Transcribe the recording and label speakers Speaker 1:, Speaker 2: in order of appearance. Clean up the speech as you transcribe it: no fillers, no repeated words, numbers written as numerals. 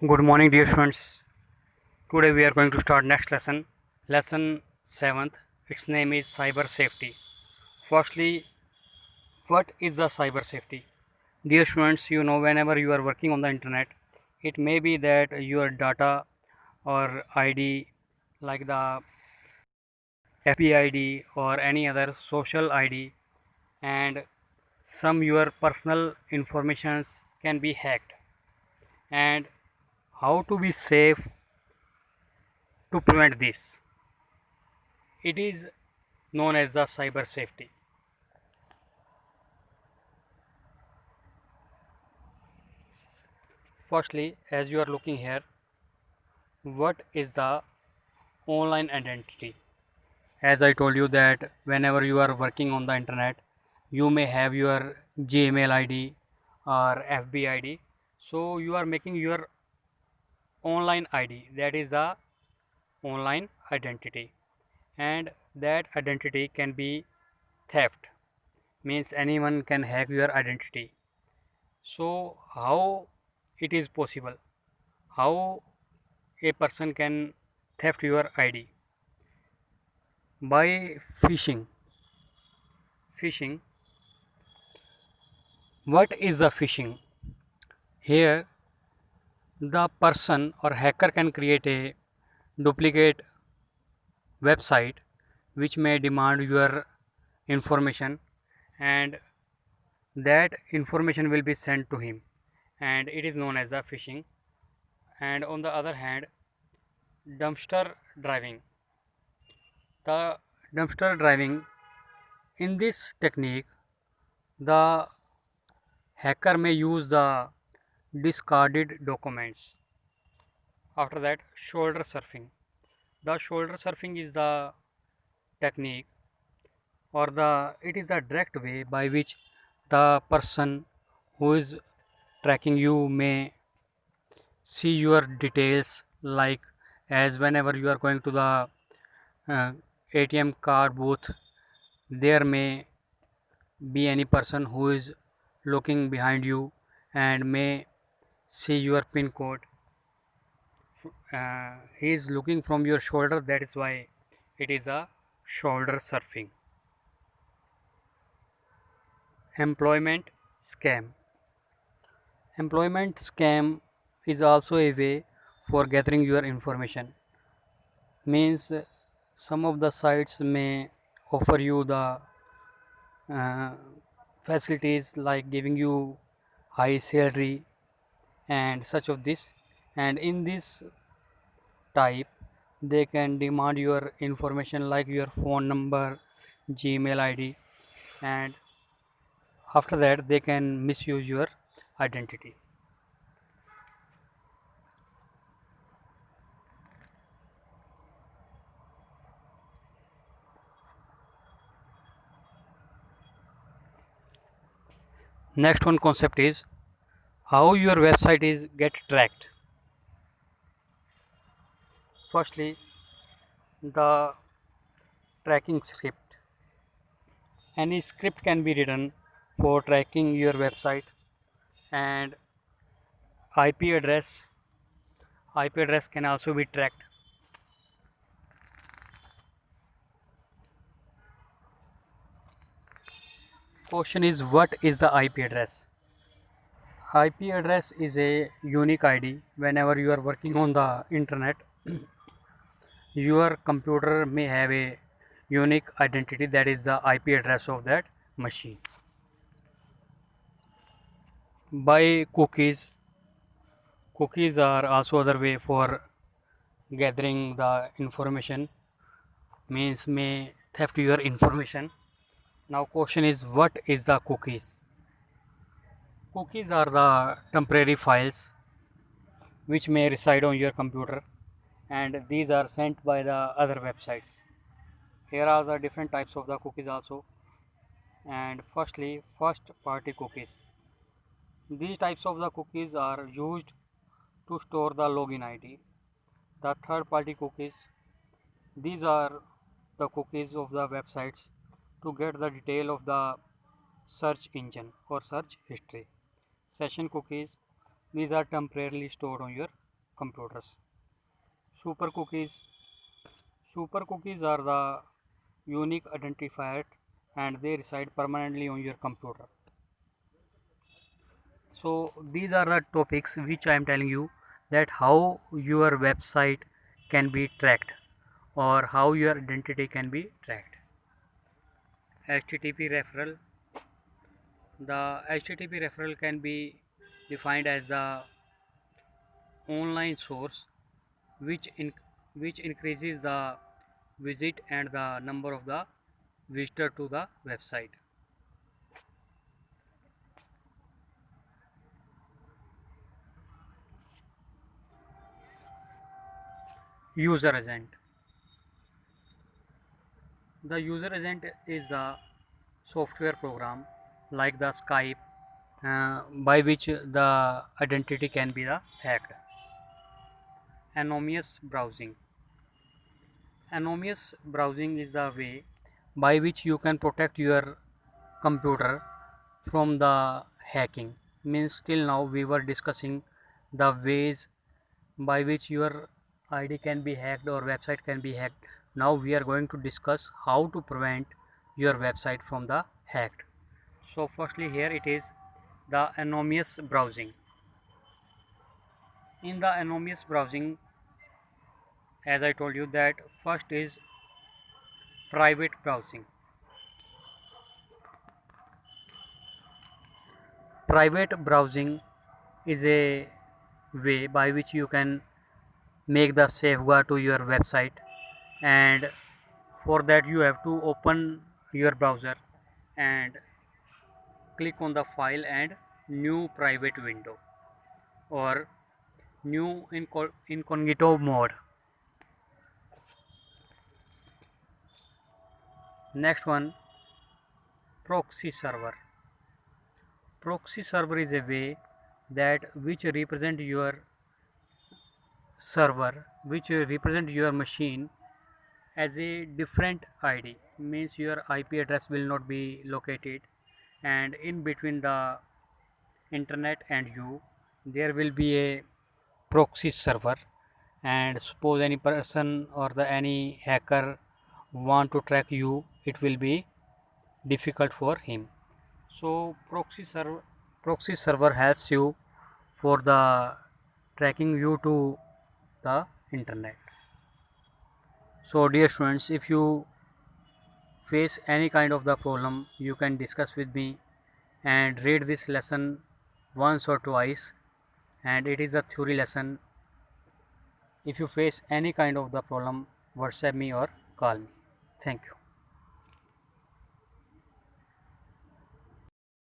Speaker 1: Good morning, dear students. Today we are going to start next lesson 7th. Its name is cyber safety. Firstly, what is the cyber safety? Dear students, you know whenever you are working on the internet, it may be that your data or ID like the FB ID or any other social ID and some your personal informations can be hacked, and how to be safe to prevent this. It is known as the cyber safety. Firstly, as you are looking here, what is the online identity? As I told you that whenever you are working on the internet, you may have your Gmail ID or FB ID. So you are making your online ID, that is the online identity, and that identity can be theft, means anyone can hack your identity. So how it is possible? How a person can theft your ID? By phishing. Phishing. What is the phishing? Here, the person or hacker can create a duplicate website which may demand your information, and that information will be sent to him, and it is known as the phishing. And on the other hand, dumpster driving. The dumpster driving, in this technique, the hacker may use the discarded documents. After that, shoulder surfing. The shoulder surfing is the technique, or the it is the direct way by which the person who is tracking you may see your details, like as whenever you are going to the uh, ATM card booth, there may be any person who is looking behind you and may see your pin code. He is looking from your shoulder, that is why it is a shoulder surfing. Employment scam. Employment scam is also a way for gathering your information, means some of the sites may offer you the uh, facilities like giving you high salary and such of this, and in this type they can demand your information like your phone number, Gmail ID, and after that they can misuse your identity. Next one concept is how your website is get tracked. Firstly, the tracking script. Any script can be written for tracking your website, and ip address ip address can also be tracked. Question is, what is the ip address? IP address is a unique ID. Whenever you are working on the internet, your computer may have a unique identity, that is the IP address of that machine. By cookies. Cookies are also other way for gathering the information, means may theft your information. Now question is, what is the cookies? Cookies are the temporary files which may reside on your computer, and these are sent by the other websites. Here are the different types of the cookies also. And firstly, first party cookies. These types of the cookies are used to store the login ID. The third party cookies, these are the cookies of the websites to get the detail of the search engine or search history. Session cookies, these are temporarily stored on your computers. Super cookies. Super cookies are the unique identifiers and they reside permanently on your computer. So these are the topics which I am telling you, that how your website can be tracked or how your identity can be tracked. HTTP referral. The HTTP referral can be defined as the online source which increases the visit and the number of the visitor to the website. User agent. The user agent is the software program like the Skype by which the identity can be hacked. Anonymous browsing. Anonymous browsing is the way by which you can protect your computer from the hacking. Means till now we were discussing the ways by which your ID can be hacked or website can be hacked. Now we are going to discuss how to prevent your website from the hacked. So firstly here it is the anonymous browsing. In the anonymous browsing, as I told you, that first is private browsing. Private browsing is a way by which you can make the safeguard to your website, and for that you have to open your browser and click on the file and new private window or new incognito mode. Next one, proxy server. Proxy server is a way that which represent your server, which represent your machine as a different ID. Means your IP address will not be located, and in between the internet and you there will be a proxy server, and suppose any person or the any hacker want to track you, it will be difficult for him. So proxy server helps you for the tracking you to the internet. So dear students, if you face any kind of the problem, you can discuss with me and read this lesson once or twice, and it is a theory lesson. If you face any kind of the problem, WhatsApp me or call me. Thank you.